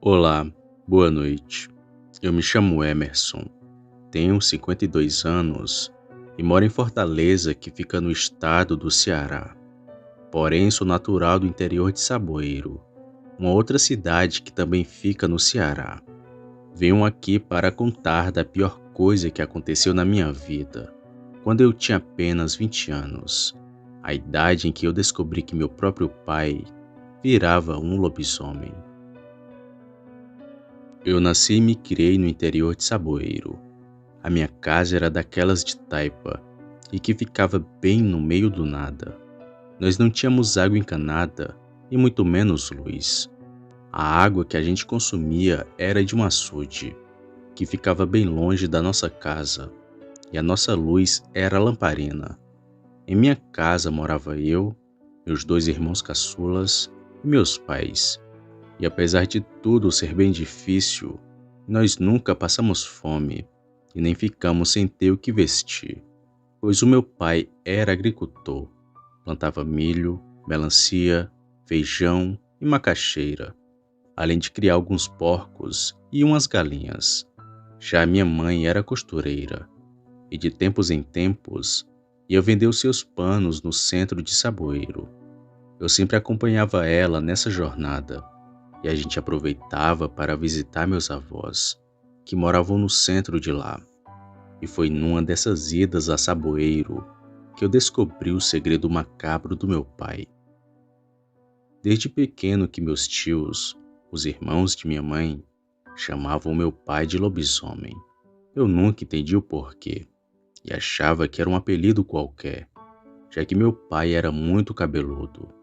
Olá, boa noite. Eu me chamo Emerson, tenho 52 anos e moro em Fortaleza, que fica no estado do Ceará. Porém, sou natural do interior de Saboeiro, uma outra cidade que também fica no Ceará. Venho aqui para contar da pior coisa que aconteceu na minha vida, quando eu tinha apenas 20 anos, a idade em que eu descobri que meu próprio pai virava um lobisomem. Eu nasci e me criei no interior de Saboeiro. A minha casa era daquelas de taipa e que ficava bem no meio do nada. Nós não tínhamos água encanada e muito menos luz. A água que a gente consumia era de um açude, que ficava bem longe da nossa casa, e a nossa luz era a lamparina. Em minha casa morava eu, meus dois irmãos caçulas e meus pais. E apesar de tudo ser bem difícil, nós nunca passamos fome e nem ficamos sem ter o que vestir, pois o meu pai era agricultor, plantava milho, melancia, feijão e macaxeira, além de criar alguns porcos e umas galinhas. Já minha mãe era costureira e de tempos em tempos ia vender os seus panos no centro de Saboeiro. Eu sempre acompanhava ela nessa jornada e a gente aproveitava para visitar meus avós, que moravam no centro de lá. E foi numa dessas idas a Saboeiro que eu descobri o segredo macabro do meu pai. Desde pequeno que meus tios, os irmãos de minha mãe, chamavam meu pai de lobisomem. Eu nunca entendi o porquê e achava que era um apelido qualquer, já que meu pai era muito cabeludo.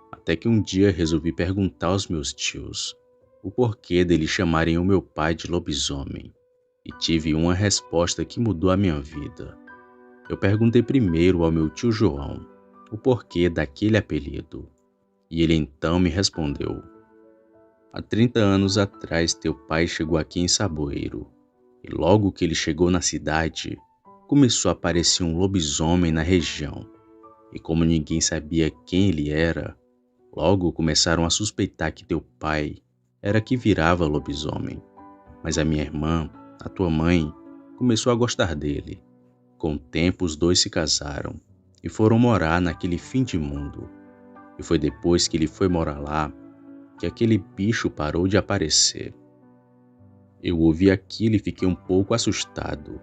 Até que um dia resolvi perguntar aos meus tios o porquê deles chamarem o meu pai de lobisomem, e tive uma resposta que mudou a minha vida. Eu perguntei primeiro ao meu tio João o porquê daquele apelido, e ele então me respondeu: há 30 anos atrás teu pai chegou aqui em Saboeiro, e logo que ele chegou na cidade, começou a aparecer um lobisomem na região, e como ninguém sabia quem ele era, logo começaram a suspeitar que teu pai era que virava lobisomem. Mas a minha irmã, a tua mãe, começou a gostar dele. Com o tempo os dois se casaram e foram morar naquele fim de mundo. E foi depois que ele foi morar lá que aquele bicho parou de aparecer. Eu ouvi aquilo e fiquei um pouco assustado,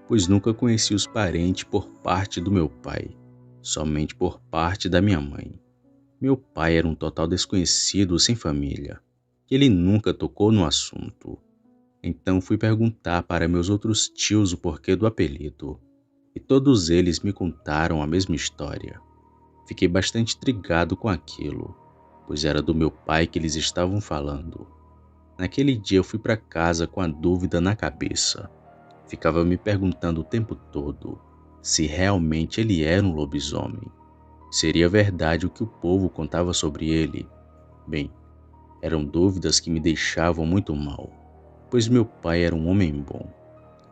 pois nunca conheci os parentes por parte do meu pai, somente por parte da minha mãe. Meu pai era um total desconhecido sem família. Ele nunca tocou no assunto. Então fui perguntar para meus outros tios o porquê do apelido. E todos eles me contaram a mesma história. Fiquei bastante intrigado com aquilo, pois era do meu pai que eles estavam falando. Naquele dia eu fui para casa com a dúvida na cabeça. Ficava me perguntando o tempo todo se realmente ele era um lobisomem. Seria verdade o que o povo contava sobre ele? Bem, eram dúvidas que me deixavam muito mal, pois meu pai era um homem bom.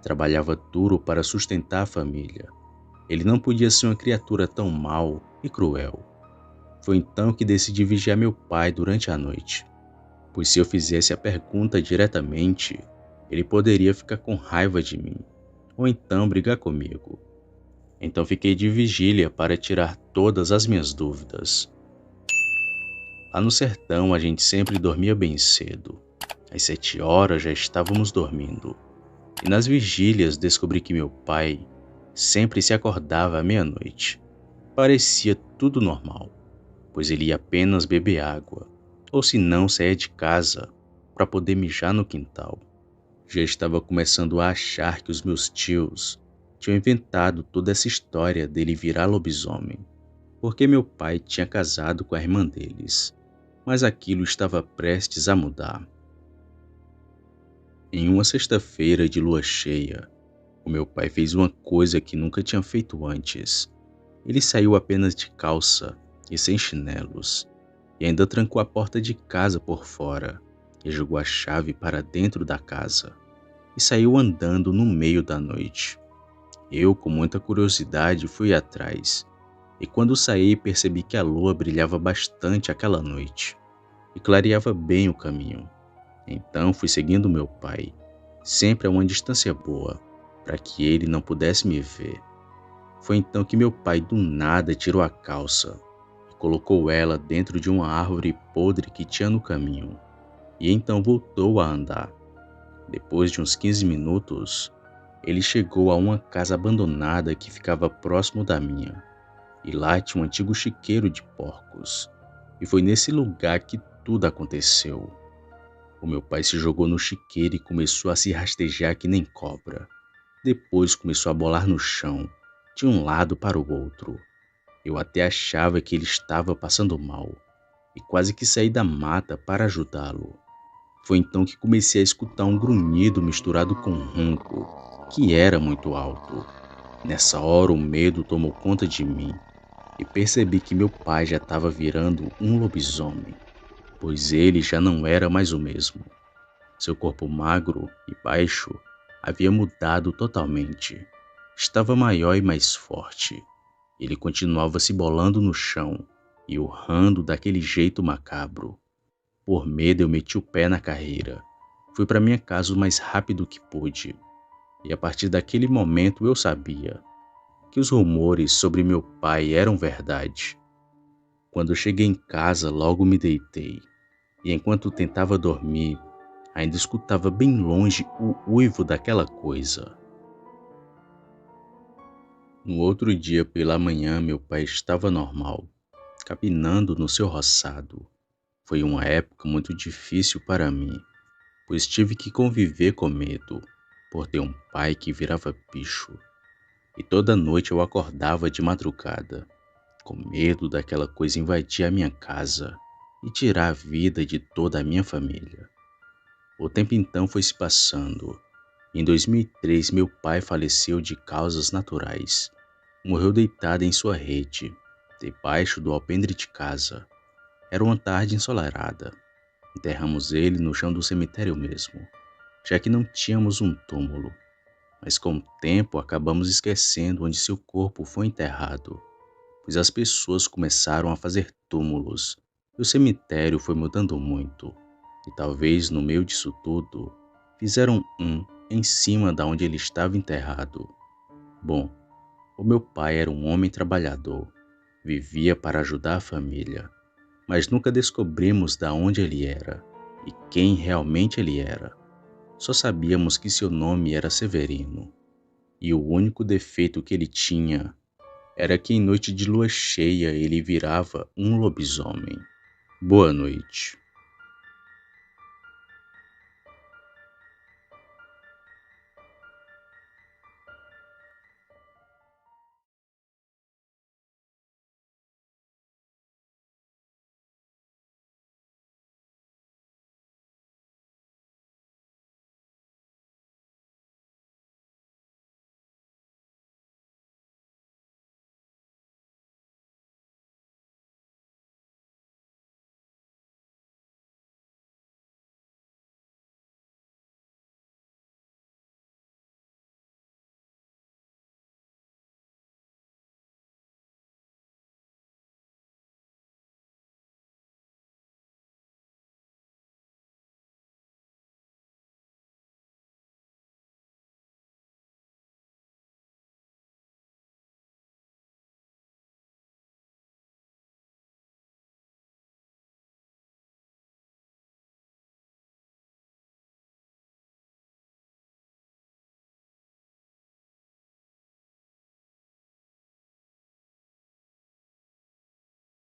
Trabalhava duro para sustentar a família. Ele não podia ser uma criatura tão mau e cruel. Foi então que decidi vigiar meu pai durante a noite, pois se eu fizesse a pergunta diretamente, ele poderia ficar com raiva de mim, ou então brigar comigo. Então fiquei de vigília para tirar todas as minhas dúvidas. Lá no sertão a gente sempre dormia bem cedo. Às 7 horas já estávamos dormindo. E nas vigílias descobri que meu pai sempre se acordava à meia-noite. Parecia tudo normal, pois ele ia apenas beber água, ou se não saía de casa para poder mijar no quintal. Já estava começando a achar que os meus tios tinham inventado toda essa história dele virar lobisomem, porque meu pai tinha casado com a irmã deles. Mas aquilo estava prestes a mudar. Em uma sexta-feira de lua cheia, o meu pai fez uma coisa que nunca tinha feito antes. Ele saiu apenas de calça e sem chinelos, e ainda trancou a porta de casa por fora, e jogou a chave para dentro da casa, e saiu andando no meio da noite. Eu, com muita curiosidade, fui atrás, e quando saí percebi que a lua brilhava bastante aquela noite, e clareava bem o caminho. Então fui seguindo meu pai, sempre a uma distância boa, para que ele não pudesse me ver. Foi então que meu pai do nada tirou a calça e colocou ela dentro de uma árvore podre que tinha no caminho, e então voltou a andar. Depois de uns 15 minutos, ele chegou a uma casa abandonada que ficava próximo da minha, e lá tinha um antigo chiqueiro de porcos. E foi nesse lugar que tudo aconteceu. O meu pai se jogou no chiqueiro e começou a se rastejar que nem cobra. Depois começou a bolar no chão, de um lado para o outro. Eu até achava que ele estava passando mal, e quase que saí da mata para ajudá-lo. Foi então que comecei a escutar um grunhido misturado com um ronco, que era muito alto. Nessa hora o medo tomou conta de mim, e percebi que meu pai já estava virando um lobisomem, pois ele já não era mais o mesmo. Seu corpo magro e baixo havia mudado totalmente. Estava maior e mais forte. Ele continuava se bolando no chão e urrando daquele jeito macabro. Por medo, eu meti o pé na carreira. Fui para minha casa o mais rápido que pude. E a partir daquele momento eu sabia que os rumores sobre meu pai eram verdade. Quando eu cheguei em casa, logo me deitei. E enquanto tentava dormir, ainda escutava bem longe o uivo daquela coisa. No outro dia pela manhã, meu pai estava normal, capinando no seu roçado. Foi uma época muito difícil para mim, pois tive que conviver com medo, por ter um pai que virava bicho. E toda noite eu acordava de madrugada, com medo daquela coisa invadir a minha casa e tirar a vida de toda a minha família. O tempo então foi se passando. Em 2003, meu pai faleceu de causas naturais. Morreu deitado em sua rede, debaixo do alpendre de casa. Era uma tarde ensolarada. Enterramos ele no chão do cemitério mesmo, já que não tínhamos um túmulo. Mas com o tempo acabamos esquecendo onde seu corpo foi enterrado, pois as pessoas começaram a fazer túmulos e o cemitério foi mudando muito. E talvez no meio disso tudo, fizeram um em cima da onde ele estava enterrado. Bom, o meu pai era um homem trabalhador, vivia para ajudar a família, mas nunca descobrimos da onde ele era e quem realmente ele era. Só sabíamos que seu nome era Severino, e o único defeito que ele tinha era que em noite de lua cheia ele virava um lobisomem. Boa noite.